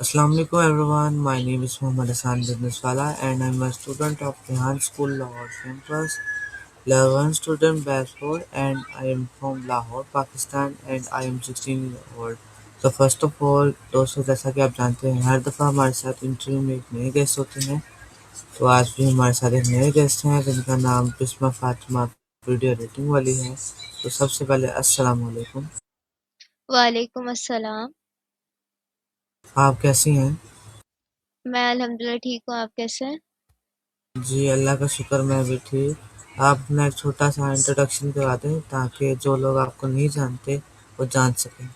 Assalamualaikum everyone, my name is Mohammad Hassan Businesswala and I'm a student of Rehan School Lahore campus, level 1 student batch 4 and I am from Lahore, Pakistan and I am 16 years old. So first of all, दोस्तों जैसा कि आप जानते हैं हर दफ़ा हमारे साथ interview में एक नए गेस्ट होते हैं। तो आज भी हमारे साथ एक नए गेस्ट हैं जिनका नाम बिस्मा फातिमा वीडियो एडिटिंग वाली है। तो सबसे पहले अस्सलाम वालेकुम। वालेकुम अस्सलाम। आप कैसी हैं? मैं अल्हम्दुलिल्लाह ठीक हूँ, आप कैसे हैं? जी, अल्लाह का शुक्र मैं भी ठीक। आप अपना एक छोटा-सा इंट्रोडक्शन करवा दें ताकि जो लोग आपको नहीं जानते वो जान सकें।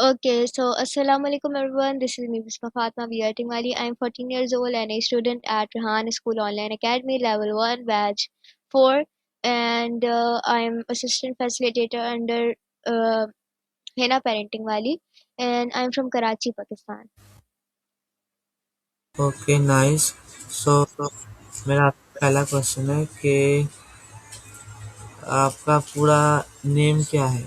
Okay, so assalamu alaikum everyone. This is me, Bisma Fatma Biatingwali. I am 14 years old and a student at Rehan School Online Academy, Level 1, Batch 4, and I am assistant facilitator under uh, Hena Parenting Wali, and I am from Karachi, Pakistan. Okay nice. So मेरा आपसे पहला question है कि आपका पूरा name क्या है?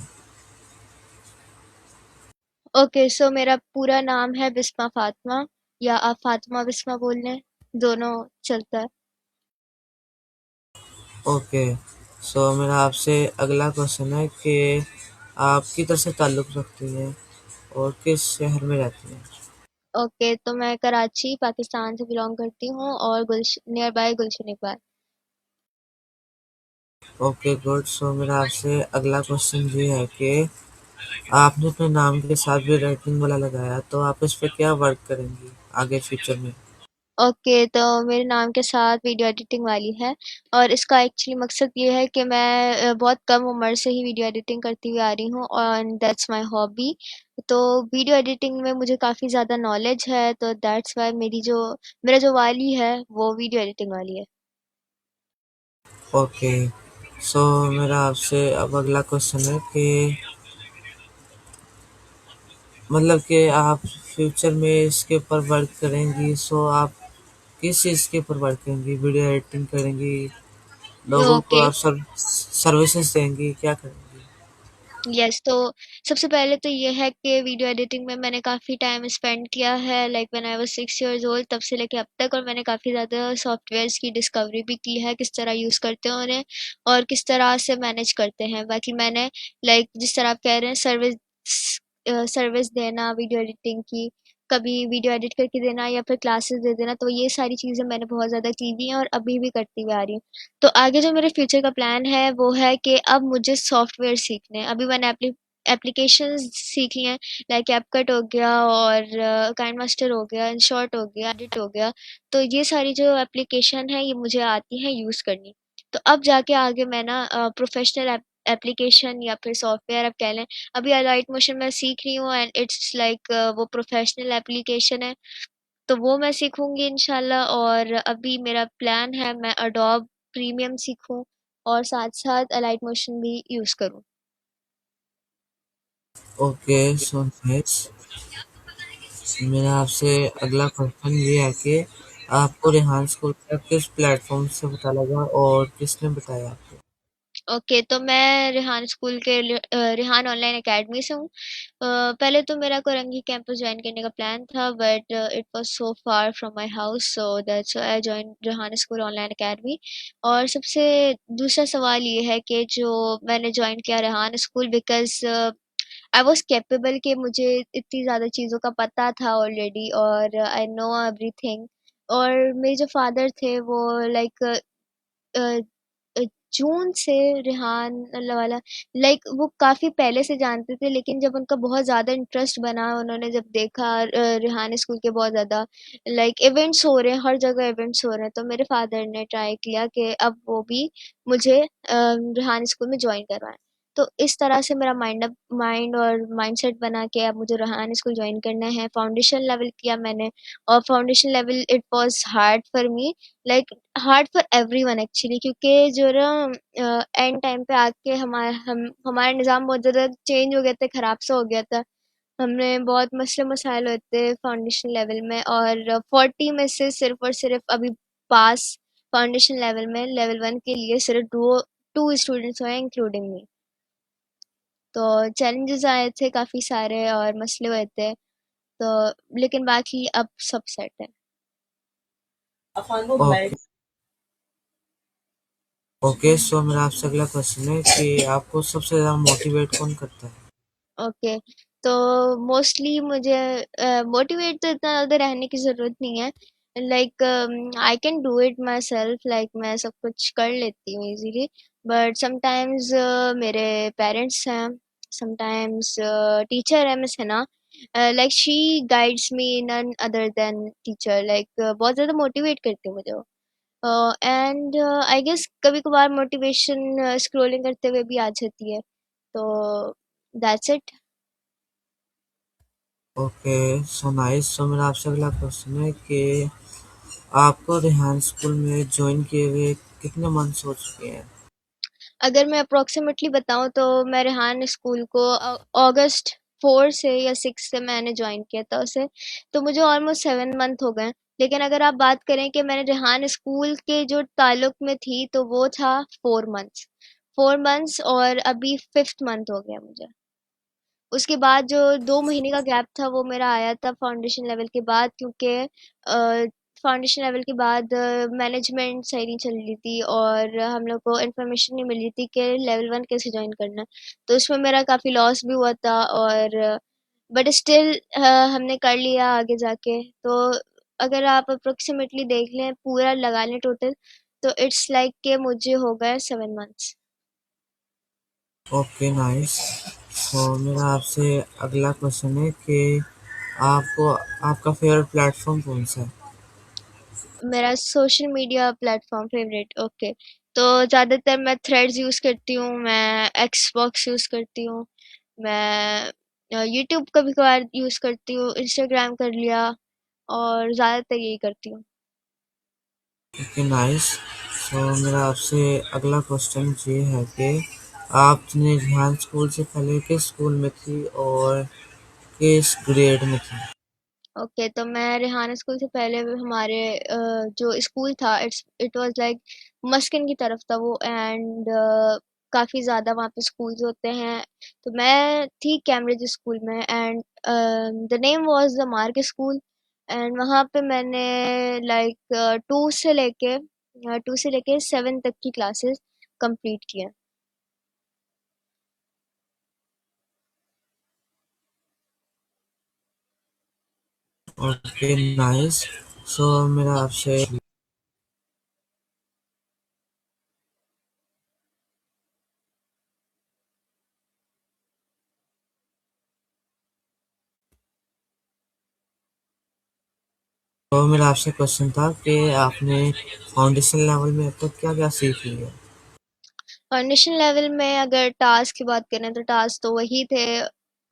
Okay, so मेरा पूरा नाम है बिस्मा फातिमा, या आप फातिमा बिस्मा बोल लें, दोनों चलता है। ओके। सो मेरा आपसे अगला क्वेश्चन है कि आप किधर से ताल्लुक़ रखती हैं और किस शहर में रहती हैं? ओके, तो मैं कराची, पाकिस्तान से बिलॉन्ग करती हूँ और nearby Gulshan Iqbal. Okay good. So मेरा आपसे अगला क्वेश्चन ये है कि आपने अपने नाम के साथ भी राइटिंग वाला लगाया, तो आप इस पे क्या वर्क करेंगी आगे फ्यूचर में? ओके, तो मेरे नाम के साथ वीडियो एडिटिंग वाली है और इसका एक्चुअली मकसद ये है कि मैं बहुत कम उम्र से ही वीडियो एडिटिंग करती हुई आ रही हूँ और दैट्स माय हॉबी। तो वीडियो एडिटिंग में मुझे काफ़ी ज़्यादा नॉलेज है, तो दैट्स वाई मेरा जो वाली है वो वीडियो एडिटिंग वाली है। ओके। सो मेरा आपसे अब अगला क्वेश्चन है कि मतलब कि आप फ्यूचर में इसके ऊपर वर्क करेंगी, सो आप किस चीज़ के ऊपर वर्क करेंगी? वीडियो एडिटिंग करेंगी, लोगों को ओके। आप सर्विसेज देंगी, क्या करेंगी? यस, तो सबसे पहले तो ये है कि वीडियो एडिटिंग में मैंने काफ़ी टाइम स्पेंड किया है, like when I was 6 years old, तब से लेके अब तक, और मैंने काफ़ी ज़्यादा सॉफ्टवेयर्स की डिस्कवरी भी की है, किस तरह यूज़ करते हैं उन्हें और किस तरह से मैनेज करते हैं। बाकी मैंने, लाइक जिस तरह आप कह रहे हैं, सर्विस देना वीडियो एडिटिंग की, कभी वीडियो एडिट करके देना या फिर क्लासेस दे देना, तो ये सारी चीज़ें मैंने बहुत ज़्यादा की हुई हैं और अभी भी करती हुई आ रही हूँ। तो आगे जो मेरे फ्यूचर का प्लान है वो है कि अब मुझे सॉफ्टवेयर सीखने हैं। अभी मैंने एप्लीकेशंस सीखी हैं, लाइक कैपकट हो गया और काइंड मास्टर हो गया, इंशॉट हो गया, एडिट हो गया। तो ये सारी जो एप्लीकेशन है ये मुझे आती हैं यूज़ करनी। तो अब जाके आगे मैं ना प्रोफेशनल एप्लीकेशन या फिर सॉफ्टवेयर आप कह लें, अभी अलाइट मोशन मैं सीख रही हूँ एंड इट्स लाइक वो प्रोफेशनल एप्लीकेशन है, तो वो मैं सीखूंगी इंशाल्लाह। और अभी मेरा प्लान है मैं अडोब प्रीमियम सीखूं और साथ साथ अलाइट मोशन भी यूज़ करूं। Okay, so nice. मेरा आपसे अगला क्वेश्चन ये है कि आपको रेहान स्कूल का किस प्लेटफॉर्म से पता लगा और किसने बताया आपको? ओके, तो मैं रेहान स्कूल के रेहान ऑनलाइन एकेडमी से हूँ। पहले तो मेरा कोरंगी कैंपस ज्वाइन करने का प्लान था, but it was so far from my house, so that's why I join Rehan school online academy. और सबसे दूसरा सवाल ये है कि जो मैंने ज्वाइन किया Rehan school because I was capable, कि मुझे इतनी ज़्यादा चीज़ों का पता था ऑलरेडी और आई नो एवरीथिंग। और मेरे जो फादर थे वो लाइक जून से रेहान अल्लाह वाला, लाइक वो काफ़ी पहले से जानते थे, लेकिन जब उनका बहुत ज़्यादा इंटरेस्ट बना, उन्होंने जब देखा रेहान स्कूल के बहुत ज़्यादा लाइक इवेंट्स हो रहे हैं, हर जगह इवेंट्स हो रहे हैं, तो मेरे फादर ने ट्राई किया कि अब वो भी मुझे रेहान स्कूल में ज्वाइन करवाएं। तो इस तरह से मेरा माइंड और माइंडसेट बना के अब मुझे रेहान स्कूल ज्वाइन करना है। फाउंडेशन लेवल किया मैंने और foundation level it was hard for me, like hard for everyone actually, क्योंकि जो ना एंड टाइम पे आके हमारा निज़ाम बहुत ज़्यादा चेंज हो गया था, ख़राब सा हो गया था। हमने बहुत मसले मसाइल होते थे फाउंडेशन लेवल में, और 40 में से सिर्फ और सिर्फ अभी पास फाउंडेशन लेवल में लेवल 1 के लिए सिर्फ 2 स्टूडेंट्स हुए इंक्लूडिंग मी। तो चैलेंजेस आए थे काफ़ी सारे और मसले हुए थे। तो लेकिन बाकी अब सब सेट है। ओके। ओके, सो मेरा आपसे अगला क्वेश्चन है कि आपको सबसे ज़्यादा मोटिवेट कौन करता है? ओके, तो मोस्टली मुझे मोटिवेट तो इतना ज़्यादा रहने की ज़रूरत नहीं है। Like I can do it myself, like मैं सब कुछ कर लेती हूँ इजीली। बट समटाइम्स मेरे पेरेंट्स हैं, समटाइम्स टीचर है मिस है ना, like she guides me none other than teacher, like बहुत ज़्यादा मोटिवेट करती है मुझे वो। एंड आई गेस कभी कभार मोटिवेशन स्क्रॉलिंग करते हुए भी आ जाती है, तो that's it. Okay, so nice. So मेरा आपसे अगला क्वेश्चन है कि आपको रेहान स्कूल में ज्वाइन किए हुए कितने मंथ्स हो चुके हैं? अगर मैं अप्रोक्सीमेटली बताऊँ तो मैं रेहान स्कूल को अगस्त 4 से या 6 से मैंने ज्वाइन किया था उसे, तो मुझे ऑलमोस्ट 7 मंथ हो गए। लेकिन अगर आप बात करें कि मैंने रेहान स्कूल के जो ताल्लुक में थी तो वो था 4 मंथ्स, 4 मंथ्स, और अभी 5th मंथ हो गया मुझे। उसके बाद जो 2 महीने का गैप था वो मेरा आया था फाउंडेशन लेवल के बाद, क्योंकि फाउंडेशन लेवल के बाद मैनेजमेंट सही नहीं चल रही थी और हम लोग को इन्फॉर्मेशन नहीं मिल रही थी कि लेवल 1 कैसे ज्वाइन करना है। तो उसमें मेरा काफ़ी लॉस भी हुआ था, और बट स्टिल हमने कर लिया आगे जाके। तो अगर आप अप्रोक्सीमेटली देख लें, पूरा लगा लें टोटल, तो इट्स लाइक के मुझे हो गए 7 मंथ्स। Okay, nice. सो मेरा आपसे अगला क्वेश्चन है कि आपको आपका फेवरेट प्लेटफॉर्म कौन सा है? मेरा social media platform favourite, okay, तो ज़्यादातर मैं थ्रेड्स यूज़ करती हूँ, मैं एक्स बॉक्स यूज़ करती हूँ, मैं यूट्यूब कभी कभार यूज़ करती हूँ, इंस्टाग्राम कर लिया, और ज़्यादातर यही करती हूँ। Okay, nice. सो मेरा आपसे अगला क्वेश्चन ये है कि आपने ध्यान स्कूल से पहले किस स्कूल में थी और किस ग्रेड में थी? ओके, तो मैं रेहाना स्कूल से पहले भी हमारे जो स्कूल था, इट वाज लाइक मस्किन की तरफ था वो, एंड काफ़ी ज़्यादा वहाँ पे स्कूल्स होते हैं। तो मैं थी कैम्ब्रिज स्कूल में, and the name was the mark school. And वहाँ पे मैंने लाइक 2 से लेके 7 तक की क्लासेस कंप्लीट किए। Okay, nice. सो मेरा आपसे तो मेरा आपसे क्वेश्चन था कि आपने फाउंडेशन लेवल में अब तक क्या-क्या सीख लिया? फाउंडेशन लेवल में अगर टास्क की बात करें तो टास्क तो वही थे,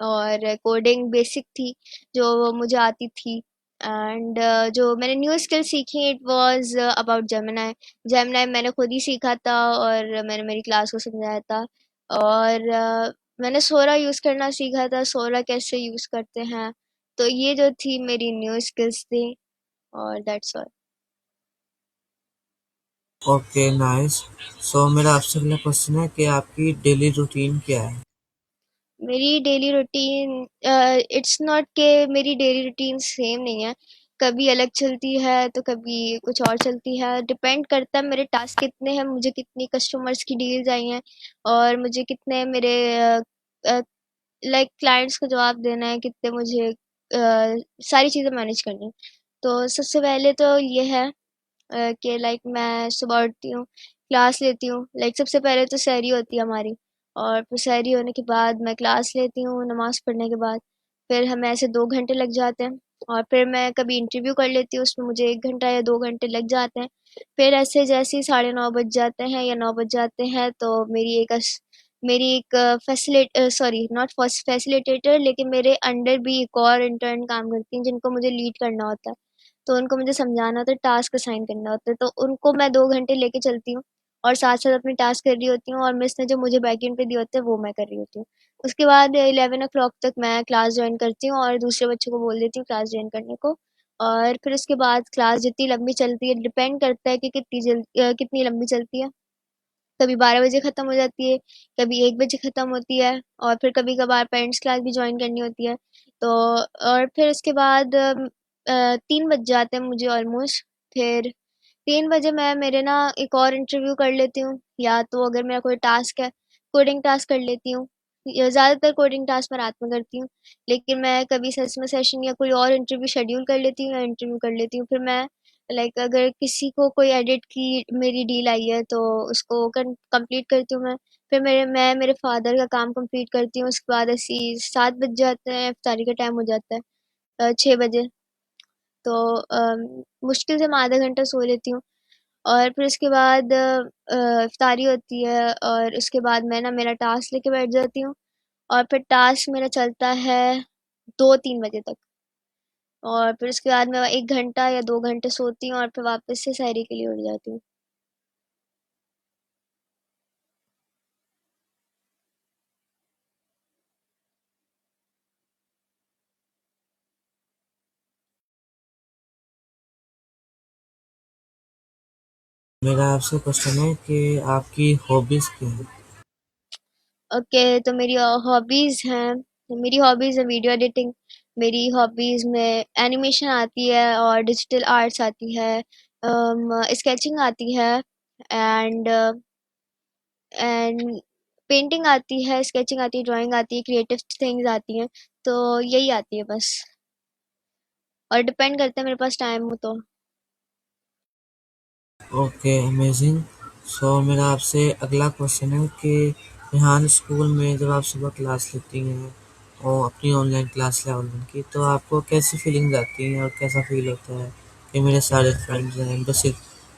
और कोडिंग बेसिक थी जो मुझे आती थी। एंड जो मैंने न्यू स्किल सीखी it was about Gemini. Gemini मैंने खुद ही सीखा था और मैंने मेरी क्लास को समझाया था। और मैंने सोरा यूज़ करना सीखा था, सोरा कैसे यूज़ करते हैं। तो ये जो थी मेरी न्यू स्किल्स थी, और that's all. Okay, nice. So मेरा आपसे अगला क्वेश्चन है कि आपकी डेली रूटीन क्या है? मेरी डेली रूटीन, इट्स नॉट के मेरी डेली रूटीन सेम नहीं है, कभी अलग चलती है तो कभी कुछ और चलती है, डिपेंड करता है मेरे टास्क कितने हैं, मुझे कितनी कस्टमर्स की डील्स आई हैं, और मुझे कितने मेरे लाइक क्लाइंट्स को जवाब देना है, कितने मुझे सारी चीज़ें मैनेज करनी है। तो सबसे पहले तो ये है कि लाइक मैं सुबह उठती हूँ, क्लास लेती हूँ, लाइक सबसे पहले तो सहरी होती है हमारी, और फिर सहरी होने के बाद मैं क्लास लेती हूँ नमाज़ पढ़ने के बाद। फिर हमें ऐसे 2 घंटे लग जाते हैं, और फिर मैं कभी इंटरव्यू कर लेती हूँ, उसमें मुझे 1 घंटा या 2 घंटे लग जाते हैं। फिर ऐसे जैसे ही 9:30 बज जाते हैं या 9 बज जाते हैं, तो मेरी एक सॉरी नॉट फैसिलिटेटर, लेकिन मेरे अंडर भी एक और इंटर्न काम करती हैं जिनको मुझे लीड करना होता है। तो उनको मुझे समझाना होता है, टास्क असाइन करना होता है, तो उनको मैं 2 घंटे लेके चलती हूँ, और साथ साथ अपने टास्क कर रही होती हूँ, और मिस ने जो मुझे बैक एंड पे दिए होते हैं वो मैं कर रही होती हूँ। उसके बाद 11 o'clock तक मैं क्लास ज्वाइन करती हूँ और दूसरे बच्चों को बोल देती हूँ क्लास ज्वाइन करने को। और फिर उसके बाद क्लास जितनी लंबी चलती है, डिपेंड करता है कि कितनी लंबी चलती है। कभी 12 बजे ख़त्म हो जाती है, कभी 1 बजे ख़त्म होती है, और फिर कभी कभार पेरेंट्स क्लास भी ज्वाइन करनी होती है। तो और फिर उसके बाद 3 बज जाते हैं मुझे ऑलमोस्ट। फिर 3 बजे मैं मेरे ना एक और इंटरव्यू कर लेती हूँ, या तो अगर मेरा कोई टास्क है, कोडिंग टास्क कर लेती हूँ। ज़्यादातर कोडिंग टास्क मैं रात में करती हूँ, लेकिन मैं कभी सच में सेशन या कोई और इंटरव्यू शेड्यूल कर लेती हूँ या इंटरव्यू कर लेती हूँ। फिर मैं लाइक अगर किसी को कोई एडिट की मेरी डील आई है तो उसको कंप्लीट करती हूँ मैं। फिर मेरे फादर का काम कंप्लीट करती हूँ, उसके बाद ऐसे ही 7 बज जाते हैं, इफ्तारी का टाइम हो जाता है 6 बजे। तो मुश्किल से मैं आधा घंटा सो लेती हूँ, और फिर उसके बाद इफ्तारी होती है, और उसके बाद मैं ना मेरा टास्क लेके बैठ जाती हूँ, और फिर टास्क मेरा चलता है 2-3 बजे तक। और फिर उसके बाद मैं 1 घंटा या 2 घंटे सोती हूँ और फिर वापस से सहरी के लिए उठ जाती हूँ। मेरा आपसे क्वेश्चन है कि आपकी हॉबीज क्या है। ओके, तो मेरी हॉबीज़ है वीडियो एडिटिंग। मेरी हॉबीज़ में एनिमेशन आती है और डिजिटल आर्ट्स आती है, स्केचिंग आती है, एंड एंड पेंटिंग आती है, स्केचिंग आती है, ड्राइंग आती है, क्रिएटिव थिंग्स आती हैं। तो यही आती है बस, और डिपेंड करता है मेरे पास टाइम हो तो। Okay, amazing. सो मेरा आपसे अगला क्वेश्चन है कि यहाँ स्कूल में जब आप सुबह क्लास लेती हैं और अपनी ऑनलाइन क्लास लेवल वन की, तो आपको कैसी फीलिंग्स आती हैं और कैसा फील होता है कि मेरे सारे फ्रेंड्स हैं, बस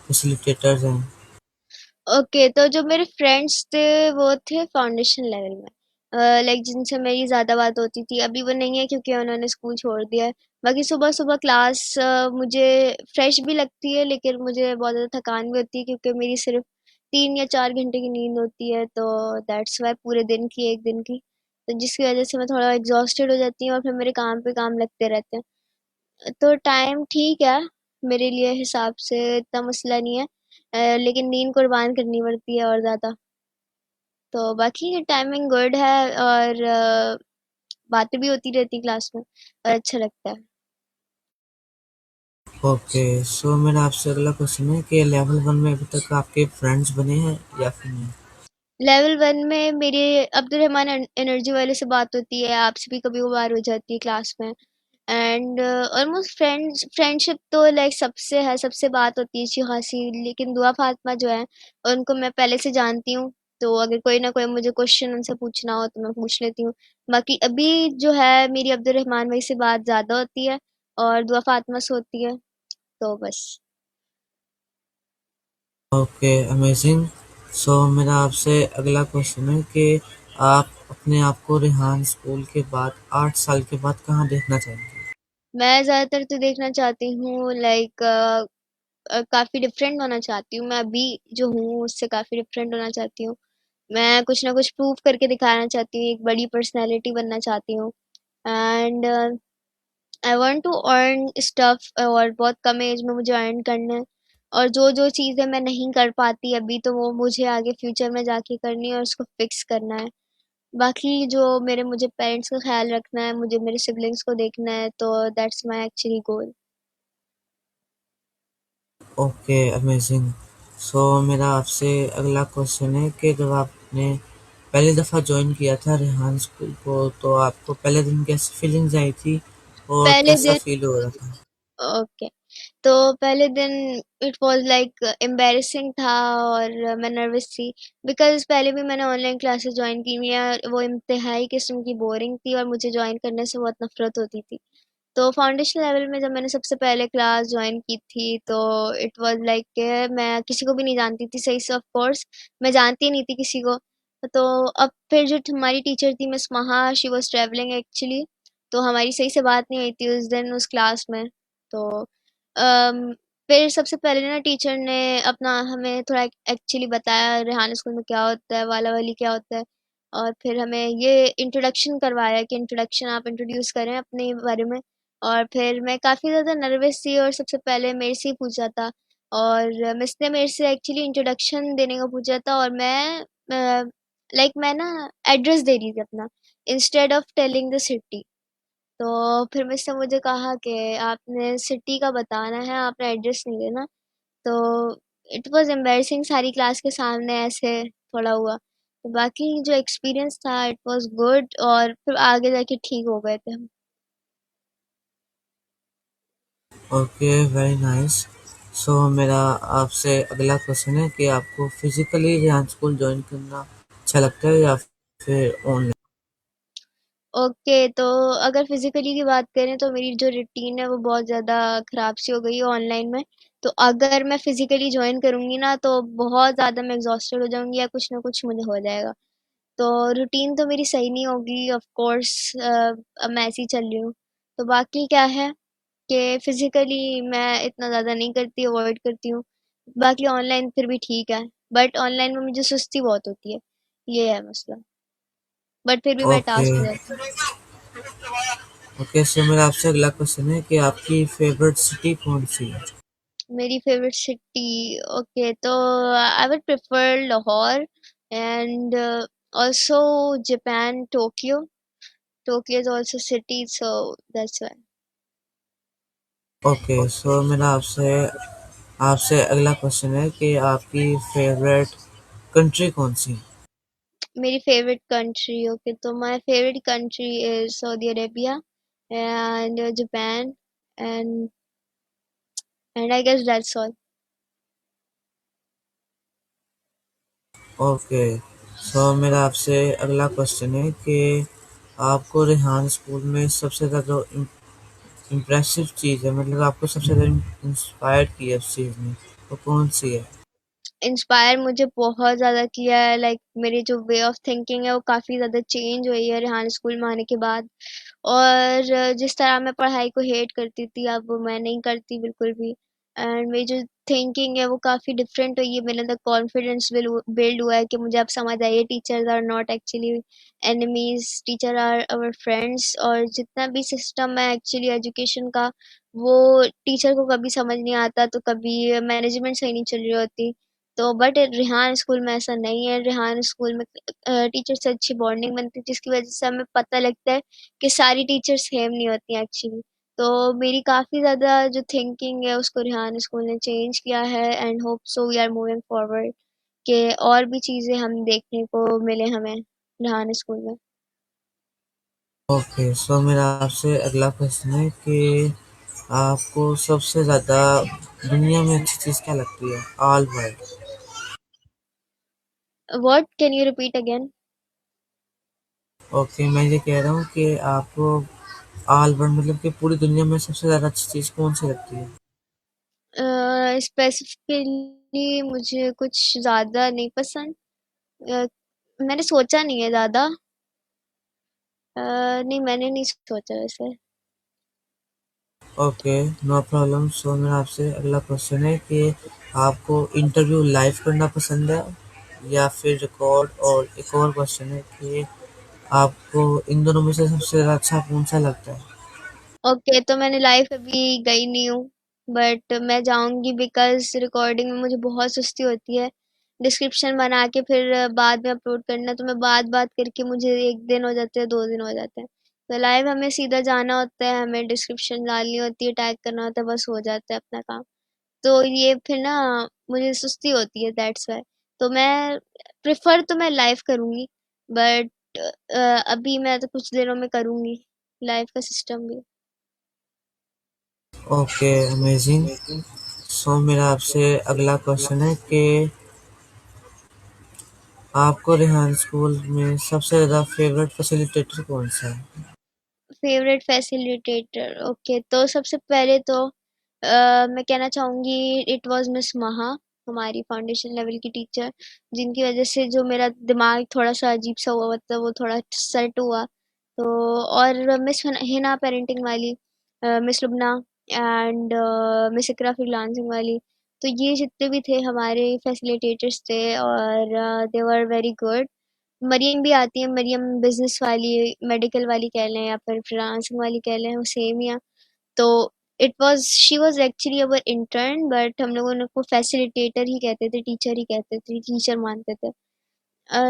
फैसिलिटेटर्स हैं। ओके, तो जो मेरे फ्रेंड्स थे वो थे फाउंडेशन लेवल में, लाइक जिनसे मेरी ज़्यादा बात होती थी। अभी वो नहीं है क्योंकि उन्होंने स्कूल छोड़ दिया है। बाकी सुबह सुबह क्लास मुझे फ्रेश भी लगती है, लेकिन मुझे बहुत ज़्यादा थकान भी होती है क्योंकि मेरी सिर्फ 3 या 4 घंटे की नींद होती है, तो दैट्स वाई पूरे दिन की, एक दिन की, तो जिसकी वजह से मैं थोड़ा एग्जॉस्टेड हो जाती हूँ और फिर मेरे काम पे काम लगते रहते हैं। तो टाइम ठीक है, मेरे लिए हिसाब से इतना मसला नहीं है, लेकिन नींद कुर्बान करनी पड़ती है और ज़्यादा। तो बाकी टाइमिंग गुड है, और बातें भी होती रहती क्लास में और अच्छा लगता है। ओके, सो मेरा आपसे अगला क्वेश्चन है कि लेवल वन में अभी तक आपके फ्रेंड्स बने हैं या फिर नहीं। लेवल 1 में मेरे अब्दुल रहमान एनर्जी वाले से बात होती है, आपसे भी कभी कभार हो जाती है क्लास में। एंड ऑलमोस्ट फ्रेंडशिप तो लाइक सबसे है, सबसे बात होती है अच्छी खासी। लेकिन दुआ फातिमा जो है, उनको मैं पहले से जानती हूँ, तो अगर कोई ना कोई मुझे क्वेश्चन उनसे पूछना हो तो मैं पूछ लेती हूँ। बाकी अभी जो है मेरी अब्दुल रहमान भाई से बात ज़्यादा होती है, और दुआ फातिमा से होती है, तो बस। Okay, amazing. सो मेरा आपसे अगला क्वेश्चन है कि आप अपने आप को रेहान स्कूल के बाद 8 साल के बाद कहाँ देखना चाहेंगे। मैं ज़्यादातर तो देखना चाहती हूँ लाइक काफ़ी डिफरेंट होना चाहती हूँ। मैं अभी जो हूँ उससे काफ़ी डिफरेंट होना चाहती हूँ। मैं कुछ ना कुछ प्रूव करके दिखाना चाहती हूँ, एक बड़ी पर्सनैलिटी बनना चाहती हूँ। And I want to earn stuff, और बहुत कम एज में मुझे अर्न करना है। और जो जो चीज़ें मैं नहीं कर पाती अभी, तो वो मुझे आगे फ्यूचर में जाके करनी है और उसको फिक्स करना है। बाकी जो मुझे पेरेंट्स का ख्याल रखना है, मुझे मेरे सिबलिंग्स को देखना है, तो that's my actually goal. Okay, amazing. So मेरा आपसे अगला क्वेश्चन है कि जब आपने पहली दफ़ा ज्वाइन किया था रेहान स्कूल को, तो आपको पहले दिन कैसी फीलिंग्स आई थी और पहले कैसा दिन फील हो रहा था। ओके, तो पहले दिन इट वाज़ लाइक एम्बैरेसिंग था, और मैं नर्वस थी, बिकॉज़ पहले भी मैंने ऑनलाइन क्लासेस जॉइन की हुई हैं, वो इंतहाई किस्म की बोरिंग थी और मुझे जॉइन करने से बहुत नफ़रत होती थी। तो फाउंडेशन लेवल में जब मैंने सबसे पहले क्लास जॉइन की थी, तो इट वाज़ लाइक मैं किसी को भी नहीं जानती थी सही से, ऑफ कोर्स मैं जानती नहीं थी किसी को। तो अब फिर जो हमारी टीचर थी मिस महा, शी वाज़ ट्रैवलिंग एक्चुअली, तो हमारी सही से बात नहीं हुई थी उस दिन उस क्लास में। तो फिर सबसे पहले ना टीचर ने अपना हमें थोड़ा एक्चुअली बताया रेहान स्कूल में क्या होता है, वाला वाली क्या होता है, और फिर हमें ये इंट्रोडक्शन करवाया कि इंट्रोडक्शन आप इंट्रोड्यूस करें अपने बारे में। और फिर मैं काफ़ी ज़्यादा नर्वस थी, और सबसे पहले मेरे से ही पूछा था, और मिस ने मेरे से एक्चुअली इंट्रोडक्शन देने को पूछा था, और मैं लाइक मैं ना एड्रेस दे रही थी अपना, instead of telling the city. तो फिर मिस ने मुझे कहा कि आपने सिटी का बताना है, आपने एड्रेस नहीं देना। तो इट वाज़ एम्बैरेसिंग, सारी क्लास के सामने ऐसे थोड़ा हुआ। तो बाकी जो एक्सपीरियंस था इट वाज़ गुड, और फिर आगे जाके ठीक हो गए थे हम। Okay, very nice. सो मेरा आपसे अगला क्वेश्चन है कि आपको फिजिकली रिहान स्कूल ज्वाइन करना अच्छा लगता है या फिर ऑनलाइन? ओके, तो अगर फिजिकली की बात करें तो मेरी जो रूटीन है वो बहुत ज़्यादा ख़राब सी हो गई है ऑनलाइन में। तो अगर मैं फिजिकली ज्वाइन करूँगी ना तो बहुत ज़्यादा मैं एग्जॉस्टेड हो जाऊँगी या कुछ ना कुछ मुझे हो जाएगा। तो रूटीन तो मेरी सही नहीं होगी ऑफ कोर्स, अब मैं ऐसी ही चल रही हूँ। तो बाकी क्या है कि फिजिकली मैं इतना ज़्यादा नहीं करती, अवॉइड करती हूँ। बाकी ऑनलाइन फिर भी ठीक है, बट ऑनलाइन में मुझे सुस्ती बहुत होती है, ये है मसला। बट फिर भी मैं ओके। टास्क हो जाती हूँ। ओके, सो मेरा आपसे अगला क्वेश्चन है कि आपकी फेवरेट सिटी कौन सी है? मेरी फेवरेट सिटी, ओके, तो I would prefer Lahore, and also Japan, Tokyo. Tokyo is also city, so that's why. Okay, so मेरा आपसे आपसे अगला क्वेश्चन है कि आपकी फेवरेट कंट्री कौन सी है? मेरी फेवरेट कंट्री, ओके, तो my favourite country is Saudi Arabia and Japan, and I guess that's all. Okay, so मेरा आपसे अगला क्वेश्चन है कि आपको रेहान स्कूल में सबसे ज़्यादा जो इम्प्रेसिव चीज़ है, मतलब आपको सबसे ज़्यादा इंस्पायर की है उस चीज़ ने, वो कौन सी है? इंस्पायर मुझे बहुत ज़्यादा किया है, लाइक मेरी जो वे ऑफ थिंकिंग है वो काफ़ी ज़्यादा चेंज हुई है रेहान स्कूल में आने के बाद। और जिस तरह मैं पढ़ाई को हेट करती थी अब वो मैं नहीं करती बिल्कुल भी। एंड मेरी जो थिंकिंग है वो काफ़ी डिफरेंट हुई है, मेरे अंदर कॉन्फिडेंस बिल्ड हुआ है कि मुझे अब समझ आई है teachers are not actually enemies, teacher are our friends. और जितना भी सिस्टम है एक्चुअली एजुकेशन का, वो टीचर को कभी समझ नहीं आता, तो कभी मैनेजमेंट सही नहीं चल रही होती। तो बट रेहान स्कूल में ऐसा नहीं है, रेहान स्कूल में टीचर से अच्छी बॉन्डिंग बनती है, जिसकी वजह से हमें पता लगता है कि सारी टीचर सेम नहीं होती हैं एक्चुअली। तो मेरी काफ़ी ज़्यादा जो थिंकिंग है उसको रेहान स्कूल ने चेंज किया है, and hope so we are moving forward कि और भी चीज़ें हम देखने को मिले हमें रेहान स्कूल में। ओके, सो मेरा आपसे अगला क्वेश्चन है कि आपको सबसे ज़्यादा दुनिया में अच्छी चीज़ क्या लगती है? All world. What, can you repeat again? Okay, मैं ये कह रहा हूँ कि आपको ऑल वर्ल्ड मतलब कि पूरी दुनिया में सबसे ज़्यादा अच्छी चीज़ कौन सी लगती है? स्पेसिफिकली मुझे कुछ ज़्यादा नहीं पसंद। अ, मैंने सोचा नहीं है ज़्यादा। नहीं, मैंने नहीं सोचा वैसे। Okay, no problem. सो मेरा आपसे अगला क्वेश्चन है कि आपको इंटरव्यू लाइव करना पसंद है या फिर रिकॉर्ड? और एक और क्वेश्चन है कि आपको इन दोनों में से सबसे ज़्यादा अच्छा कौन सा लगता है? ओके, तो मैंने लाइव कभी गई नहीं हूँ, बट मैं जाऊंगी बिकॉज रिकॉर्डिंग में मुझे बहुत सुस्ती होती है। डिस्क्रिप्शन बना के फिर बाद में अपलोड करना, तो मैं बात बात करके मुझे एक दिन हो जाते हैं, 2 दिन हो जाते हैं। तो लाइव हमें सीधा जाना होता है, हमें डिस्क्रिप्शन डालनी होती है, टैग करना होता है, बस हो जाता है अपना काम। तो ये फिर ना मुझे सुस्ती होती है, दैट्स वाई। तो मैं प्रेफर तो मैं लाइव करूंगी, बट अभी मैं तो कुछ दिनों में करूंगी लाइव का सिस्टम भी। Okay, amazing. सो मेरा आपसे अगला क्वेश्चन है कि आपको रेहान स्कूल में सबसे ज़्यादा फेवरेट फैसिलिटेटर कौन सा है? फेवरेट फैसिलिटेटर, ओके, तो सबसे पहले तो मैं कहना चाहूँगी इट वाज मिस महा, हमारी फाउंडेशन लेवल की टीचर, जिनकी वजह से जो मेरा दिमाग थोड़ा सा अजीब सा हुआ, मतलब वो थोड़ा सेट हुआ। तो और मिस हिना पेरेंटिंग वाली, miss Lubna, and miss Iqra freelancing वाली। तो ये जितने भी थे हमारे फैसिलिटेटर्स थे, और दे वर वेरी गुड। मरियम भी आती है, मरियम बिजनेस वाली, मेडिकल वाली कह लें या फिर फ्रीलांसिंग वाली कह लें, वो सेम ही है। तो it was she was actually our intern, but हम लोगों ने को फैसिलिटेटर ही कहते थे, टीचर ही कहते थे, टीचर मानते थे।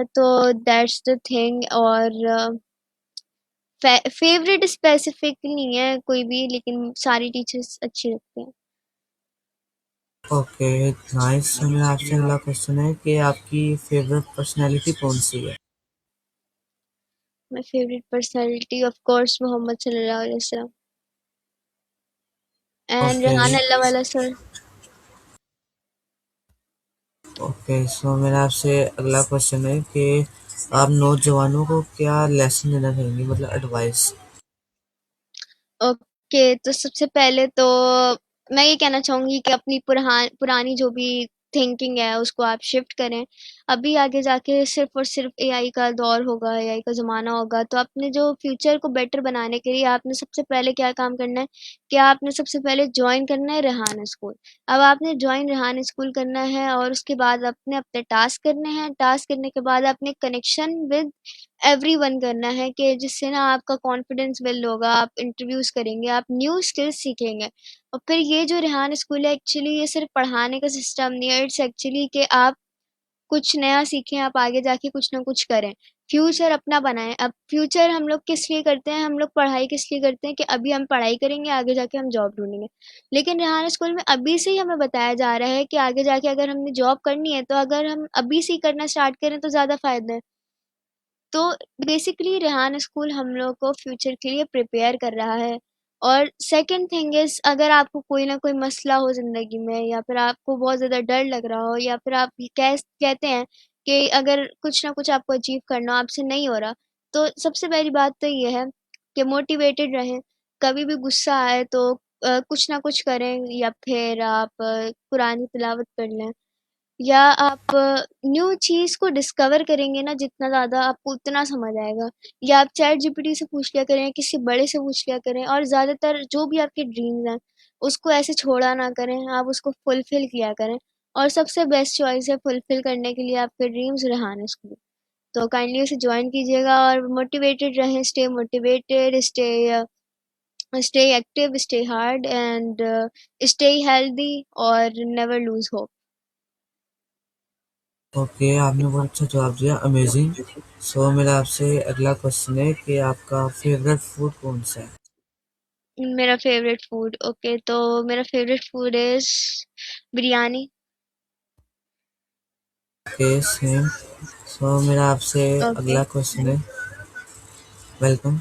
तो दैट्स द थिंग। और फेवरेट स्पेसिफिक नहीं है कोई भी, लेकिन सारी टीचर्स अच्छी लगती हैं। Okay, nice. तो मेरा आपसे अगला क्वेश्चन है कि आपकी फेवरेट पर्सनैलिटी कौन सी है? My favourite personality of course Muhammad सल्लल्लाहु अलैहि वसल्लम एंड ओके। रेहान अल्लाह वाला सर। ओके, सो मेरा आपसे अगला क्वेश्चन है कि आप नौजवानों को क्या लेसन देना चाहेंगे, मतलब एडवाइस? ओके, तो सबसे पहले तो मैं ये कहना चाहूंगी कि अपनी पुरानी जो भी थिंकिंग है उसको आप शिफ्ट करें। अभी आगे जाके सिर्फ और सिर्फ एआई का दौर होगा, एआई का ज़माना होगा, तो अपने जो फ्यूचर को बेटर बनाने के लिए आपने सबसे पहले क्या काम करना है कि आपने सबसे पहले ज्वाइन करना है रेहान स्कूल। अब आपने ज्वाइन रेहान स्कूल करना है और उसके बाद अपने अपने टास्क करने हैं। टास्क करने के बाद आपने कनेक्शन विद एवरीवन करना है कि जिससे ना आपका कॉन्फिडेंस बिल्ड होगा, आप इंटरव्यूज करेंगे, आप न्यू स्किल्स सीखेंगे। और फिर ये जो रेहान स्कूल है एक्चुअली ये सिर्फ पढ़ाने का सिस्टम नहीं है, इट्स एक्चुअली कि आप कुछ नया सीखें, आप आगे जाके कुछ ना कुछ करें, फ्यूचर अपना बनाएं। अब फ्यूचर हम लोग किस लिए करते हैं, हम लोग पढ़ाई किस लिए करते हैं कि अभी हम पढ़ाई करेंगे, आगे जाके हम जॉब ढूंढेंगे। लेकिन रेहान स्कूल में अभी से ही हमें बताया जा रहा है कि आगे जाके अगर हमने जॉब करनी है तो अगर हम अभी से ही करना स्टार्ट करें तो ज़्यादा फायदा है। तो बेसिकली रेहान स्कूल हम लोग को फ्यूचर के लिए प्रिपेयर कर रहा है। और सेकंड थिंग इज, अगर आपको कोई ना कोई मसला हो ज़िंदगी में या फिर आपको बहुत ज़्यादा डर लग रहा हो या फिर आप ये कहते हैं कि अगर कुछ ना कुछ आपको अचीव करना हो, आपसे नहीं हो रहा, तो सबसे पहली बात तो ये है कि मोटिवेटेड रहें। कभी भी गुस्सा आए तो कुछ ना कुछ करें, या फिर आप कुरानी तिलावत कर लें, या आप न्यू चीज़ को डिस्कवर करेंगे ना जितना ज़्यादा आपको उतना समझ आएगा। या आप चैट जीपीटी से पूछ लिया करें, किसी बड़े से पूछ लिया करें, और ज़्यादातर जो भी आपके ड्रीम्स हैं उसको ऐसे छोड़ा ना करें, आप उसको फुलफिल किया करें। और सबसे बेस्ट चॉइस है फुलफिल करने के लिए आपके ड्रीम्स रेहान स्कूल। तो काइंडली उसे ज्वाइन कीजिएगा और मोटिवेटेड रहें, stay motivated, stay active, stay hard and stay healthy और नेवर लूज होप। ओके, आपने बहुत अच्छा जवाब दिया, अमेजिंग। सो मेरा आपसे अगला क्वेश्चन है कि आपका फेवरेट फूड कौन सा है? मेरा फेवरेट फूड, ओके, तो मेरा favourite food is biryani. Okay, same. So मेरा आपसे ओके। अगला क्वेश्चन है, वेलकम।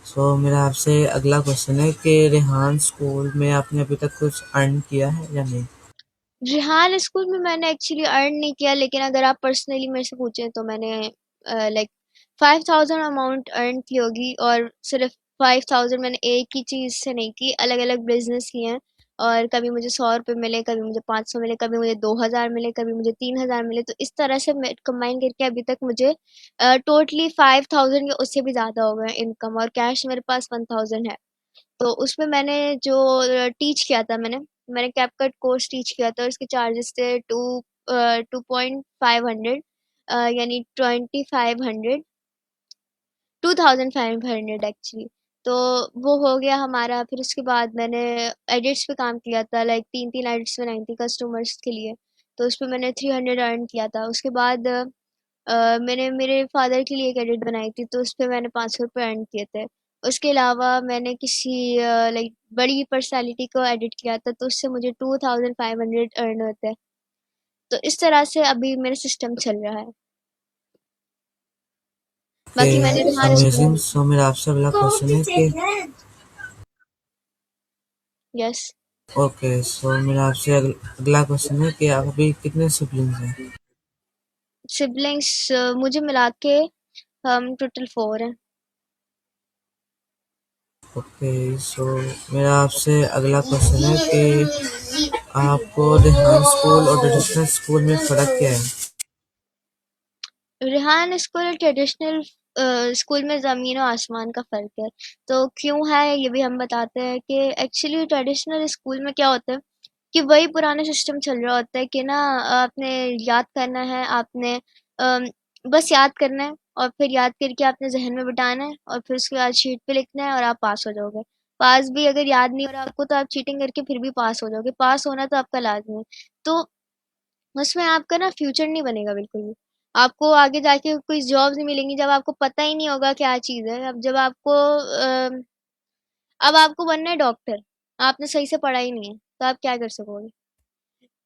सो मेरा आपसे अगला क्वेश्चन है कि रेहान स्कूल में आपने अभी तक कुछ अर्न किया है या नहीं? रिहान स्कूल में मैंने एक्चुअली अर्न नहीं किया, लेकिन अगर आप पर्सनली मेरे से पूछें तो मैंने लाइक 5,000 अमाउंट अर्न की होगी। और सिर्फ 5,000 मैंने एक ही चीज़ से नहीं की, अलग अलग बिजनेस किए हैं। और कभी मुझे 100 रुपये मिले, कभी मुझे 500 मिले, कभी मुझे 2,000 मिले, कभी मुझे 3,000 मिले। तो इस तरह से मैं कंबाइन करके अभी तक मुझे टोटली 5,000 या उससे भी ज़्यादा हो गए इनकम, और कैश मेरे पास 1,000 है। तो उसमें मैंने जो टीच किया था, मैंने कैपकट कोर्स टीच किया था, और इसके चार्जेस थे 2.500, यानी 2,500, 2,500 एक्चुअली। तो वो हो गया हमारा। फिर उसके बाद मैंने एडिट्स पे काम किया था, लाइक तीन तीन एडिट्स बनाई थी कस्टमर्स के लिए। तो उस पर मैंने 300 अर्न किया था। उसके बाद मैंने मेरे फादर के लिए एक एडिट बनाई थी, तो उस पे मैंने 500 रुपये अर्न किए थे। उसके अलावा मैंने किसी लाइक बड़ी पर्सनालिटी को एडिट किया था, तो उससे मुझे 2,500 अर्न होते हैं। तो इस तरह से अभी मेरा सिस्टम चल रहा है। ओके, बाकी मैंने रिहान स्कूल अमेजिंग। में। सो मेरा आपसे अगला क्वेश्चन है कि यस। ओके, सो मेरा आपसे अगला क्वेश्चन है कि आप अभी कितने सिबलिंग्स हैं? सिबलिंग्स मुझे मिला के हम टोटल 4 हैं। ओके, सो मेरा आपसे अगला क्वेश्चन है कि आपको रेहान स्कूल और ट्रेडिशनल स्कूल में फ़र्क क्या है? रेहान स्कूल और ट्रेडिशनल स्कूल में ज़मीन और आसमान का फ़र्क है। तो क्यों है ये भी हम बताते हैं कि एक्चुअली ट्रेडिशनल स्कूल में क्या होता है कि वही पुराना सिस्टम चल रहा होता है कि ना आपने याद करना है, आपने अम, बस याद करना है, और फिर याद करके आपने जहन में बिठाना है, और फिर उसके बाद शीट पे लिखना है और आप पास हो जाओगे। पास भी अगर याद नहीं हो रहा आपको तो आप चीटिंग करके फिर भी पास हो जाओगे, पास होना तो आपका लाजमी है। तो उसमें आपका ना फ्यूचर नहीं बनेगा बिल्कुल भी। आपको आगे जाके कोई जॉब्स नहीं मिलेंगी जब आपको पता ही नहीं होगा क्या चीज़ है। अब जब आपको अब आपको बनना है डॉक्टर, आपने सही से पढ़ा ही नहीं है, तो आप क्या कर सकोगे?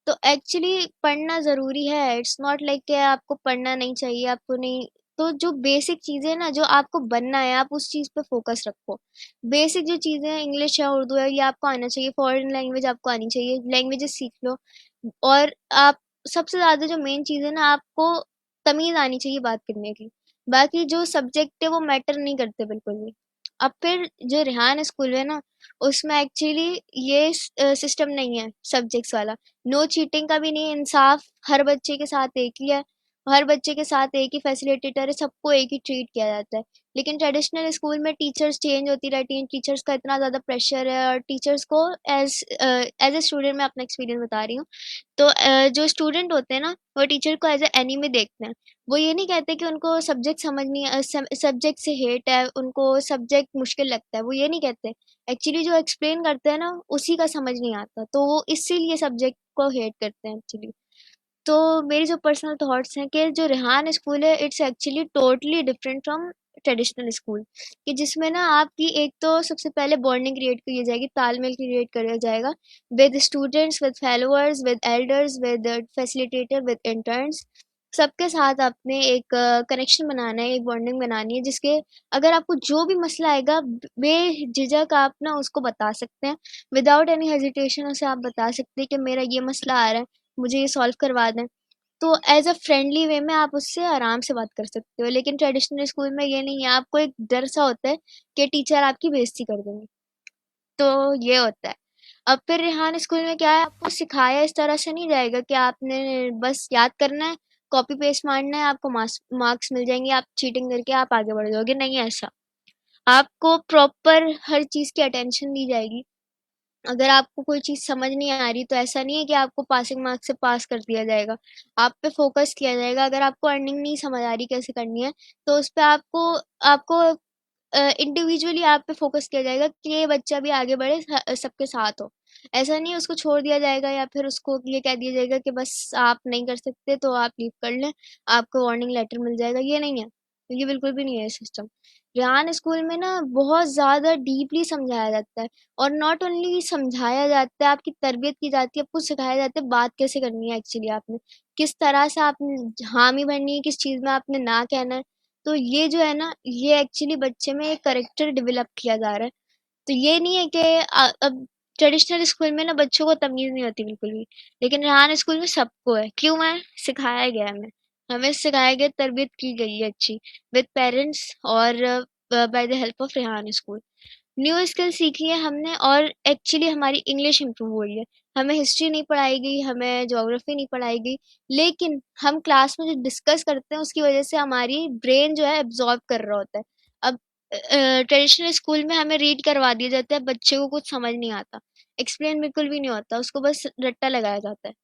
तो एक्चुअली पढ़ना ज़रूरी है, इट्स नॉट लाइक कि आपको पढ़ना नहीं चाहिए, आपको नहीं। तो जो बेसिक चीज़ें हैं ना, जो आपको बनना है, आप उस चीज़ पे फ़ोकस रखो। बेसिक जो चीज़ें हैं, इंग्लिश है, उर्दू है, ये आपको आना चाहिए, फ़ॉरेन लैंग्वेज आपको आनी चाहिए, लैंग्वेजेस सीख लो। और आप सबसे ज़्यादा जो मेन चीज़ है ना, आपको तमीज़ आनी चाहिए बात करने की। बाकी जो सब्जेक्ट है, वो मैटर नहीं करते बिल्कुल भी। अब फिर जो रेहान स्कूल है ना, उसमें एक्चुअली ये सिस्टम नहीं है सब्जेक्ट्स वाला। नो चीटिंग का भी नहीं है, इंसाफ हर बच्चे के साथ एक ही है, हर बच्चे के साथ एक ही फैसिलिटेटर है, सबको एक ही ट्रीट किया जाता है। लेकिन ट्रेडिशनल स्कूल में टीचर्स चेंज होती रहती हैं, टीचर्स का इतना ज़्यादा प्रेशर है, और टीचर्स को एज एज ए स्टूडेंट मैं अपना एक्सपीरियंस बता रही हूँ। तो जो स्टूडेंट होते हैं ना, वो टीचर को एज ए एनिमी देखते हैं। वो ये नहीं कहते कि उनको सब्जेक्ट समझ नहीं, सब्जेक्ट से हेट है, उनको सब्जेक्ट मुश्किल लगता है, वो ये नहीं कहते। एक्चुअली जो एक्सप्लेन करते हैं ना, उसी का समझ नहीं आता, तो वो इसीलिए सब्जेक्ट को हेट करते हैं एक्चुअली। तो मेरी जो पर्सनल थॉट्स हैं कि जो रेहान स्कूल है, it's actually totally different from traditional school. कि जिसमें ना आपकी एक तो सबसे पहले बॉन्डिंग क्रिएट की जाएगी, तालमेल क्रिएट किया जाएगा with students, with followers, with elders, with facilitator, with interns. सबके साथ आपने एक कनेक्शन बनाना है, एक बॉन्डिंग बनानी है, जिसके अगर आपको जो भी मसला आएगा, बेझिझक आप ना उसको बता सकते हैं। विदाउट एनी हेजिटेशन उसे आप बता सकते हैं कि मेरा ये मसला आ रहा है, मुझे ये सॉल्व करवा दें। तो एज अ फ्रेंडली वे में आप उससे आराम से बात कर सकते हो। लेकिन ट्रेडिशनल स्कूल में ये नहीं है, आपको एक डर सा होता है कि टीचर आपकी बेइज्जती कर देंगे। तो ये होता है। अब फिर रेहान स्कूल में क्या है, आपको सिखाया इस तरह से नहीं जाएगा कि आपने बस याद करना है, कॉपी पेस्ट मारना है, आपको मार्क्स मिल जाएंगे, आप चीटिंग करके आप आगे बढ़ जाओगे, नहीं है ऐसा। आपको प्रॉपर हर चीज़ की अटेंशन दी जाएगी। अगर आपको कोई चीज़ समझ नहीं आ रही, तो ऐसा नहीं है कि आपको पासिंग मार्क्स से पास कर दिया जाएगा। आप पे फ़ोकस किया जाएगा। अगर आपको अर्निंग नहीं समझ आ रही कैसे करनी है, तो उस पे आपको आपको इंडिविजुअली आप पे फ़ोकस किया जाएगा कि ये बच्चा भी आगे बढ़े, सबके साथ हो। ऐसा नहीं है उसको छोड़ दिया जाएगा, या फिर उसको ये कह दिया जाएगा कि बस आप नहीं कर सकते तो आप लीव कर लें, आपको वार्निंग लेटर मिल जाएगा, ये नहीं है। ये बिल्कुल भी नहीं है सिस्टम। रेहान स्कूल में ना बहुत ज़्यादा डीपली समझाया जाता है, और नॉट ओनली समझाया जाता है, आपकी तरबियत की जाती है, आपको सिखाया जाता है बात कैसे करनी है एक्चुअली आपने, किस तरह से आपने हामी भरनी है, किस चीज़ में आपने ना कहना है। तो ये जो है ना, ये एक्चुअली बच्चे में एक कैरेक्टर डेवलप किया जा रहा है। तो ये नहीं है कि अब ट्रेडिशनल स्कूल में ना बच्चों को तमीज़ नहीं होती बिल्कुल भी, लेकिन रेहान स्कूल में सबको है। क्यों है? सिखाया गया है हमें। हमें सिखाया गया, तरबियत की गई है अच्छी, विद पेरेंट्स और by the help of Rehan school. New skill सीखी है हमने, और एक्चुअली हमारी इंग्लिश इम्प्रूव हुई है। हमें हिस्ट्री नहीं पढ़ाई गई, हमें ज्योग्राफी नहीं पढ़ाई गई, लेकिन हम क्लास में जो डिस्कस करते हैं उसकी वजह से हमारी ब्रेन जो है एब्जॉर्ब कर रहा होता है। अब ट्रेडिशनल स्कूल में हमें रीड करवा दिया जाता है, बच्चे को कुछ समझ नहीं आता, एक्सप्लेन बिल्कुल भी नहीं होता, उसको बस रट्टा लगाया जाता है।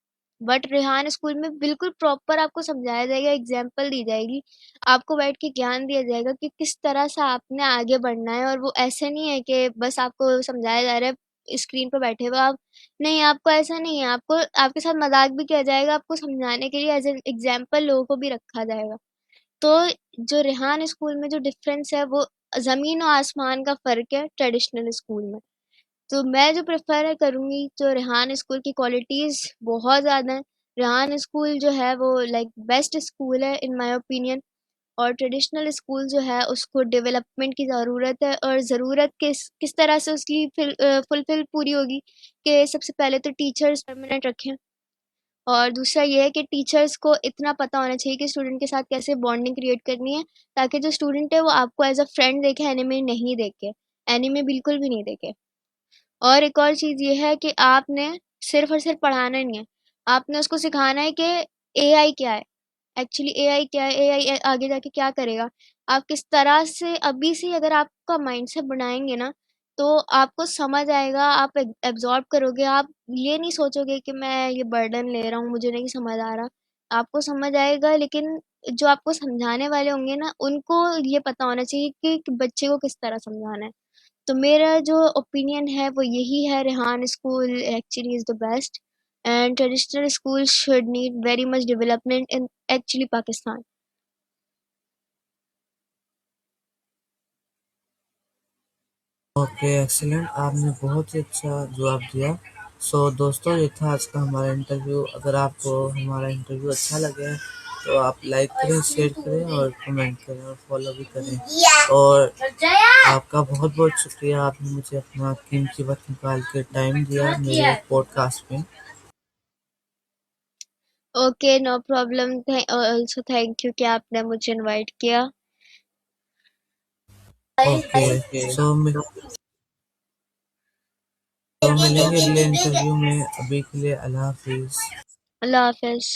बट रेहान स्कूल में बिल्कुल प्रॉपर आपको समझाया जाएगा, एग्जाम्पल दी जाएगी, आपको बैठ के ज्ञान दिया जाएगा कि किस तरह से आपने आगे बढ़ना है। और वो ऐसे नहीं है कि बस आपको समझाया जा रहा है स्क्रीन पर बैठे हुए आप, नहीं, आपको ऐसा नहीं है, आपको आपके साथ मजाक भी किया जाएगा, आपको समझाने के लिए एज एन एग्जाम्पल लोगों को भी रखा जाएगा। तो जो रेहान स्कूल में जो डिफरेंस है, वो ज़मीन और आसमान का फ़र्क है ट्रेडिशनल स्कूल में। तो मैं जो प्रेफ़र करूँगी, जो रेहान स्कूल की क्वालिटीज़ बहुत ज़्यादा हैं। रेहान स्कूल जो है वो लाइक बेस्ट स्कूल है इन माय ओपिनियन। और ट्रेडिशनल स्कूल जो है उसको डेवलपमेंट की ज़रूरत है, और ज़रूरत किस तरह से उसकी फुलफ़िल पूरी होगी, कि सबसे पहले तो टीचर्स परमानेंट रखें। और दूसरा ये है कि टीचर्स को इतना पता होना चाहिए कि स्टूडेंट के साथ कैसे बॉन्डिंग क्रिएट करनी है, ताकि जो स्टूडेंट है वो आपको एज अ फ्रेंड देखे, एनिमी नहीं देखे, एनिमी बिल्कुल भी नहीं देखे। और एक और चीज़ ये है कि आपने सिर्फ और सिर्फ पढ़ाना नहीं है, आपने उसको सिखाना है कि एआई क्या है, एक्चुअली एआई क्या है, एआई आगे जाके क्या करेगा। आप किस तरह से अभी से अगर आपका माइंडसेट बनाएंगे ना, तो आपको समझ आएगा, आप एब्जॉर्ब करोगे, आप ये नहीं सोचोगे कि मैं ये बर्डन ले रहा हूँ, मुझे नहीं समझ आ रहा। आपको समझ आएगा, लेकिन जो आपको समझाने वाले होंगे ना, उनको ये पता होना चाहिए कि बच्चे को किस तरह समझाना है। तो मेरा जो ओपिनियन है वो यही है, Rehan school actually is the best, and traditional school should need very much development in actually Pakistan. Okay, excellent. आपने बहुत ही अच्छा जवाब दिया। सो दोस्तों, ये था आज का हमारा इंटरव्यू। अगर आपको हमारा इंटरव्यू अच्छा लगे तो आप लाइक करें, शेयर करें और कमेंट करें और फॉलो भी करें। और आपका बहुत बहुत शुक्रिया, आपने मुझे अपना कीमती वक्त निकाल के टाइम दिया मेरे पॉडकास्ट में। Okay, no problem. Also thank you कि आपने मुझे इनवाइट किया। ओके, तो मिलेंगे अगले इंटरव्यू में। अभी के लिए अल्लाह हाफिज। अल्लाह हाफ़िज़।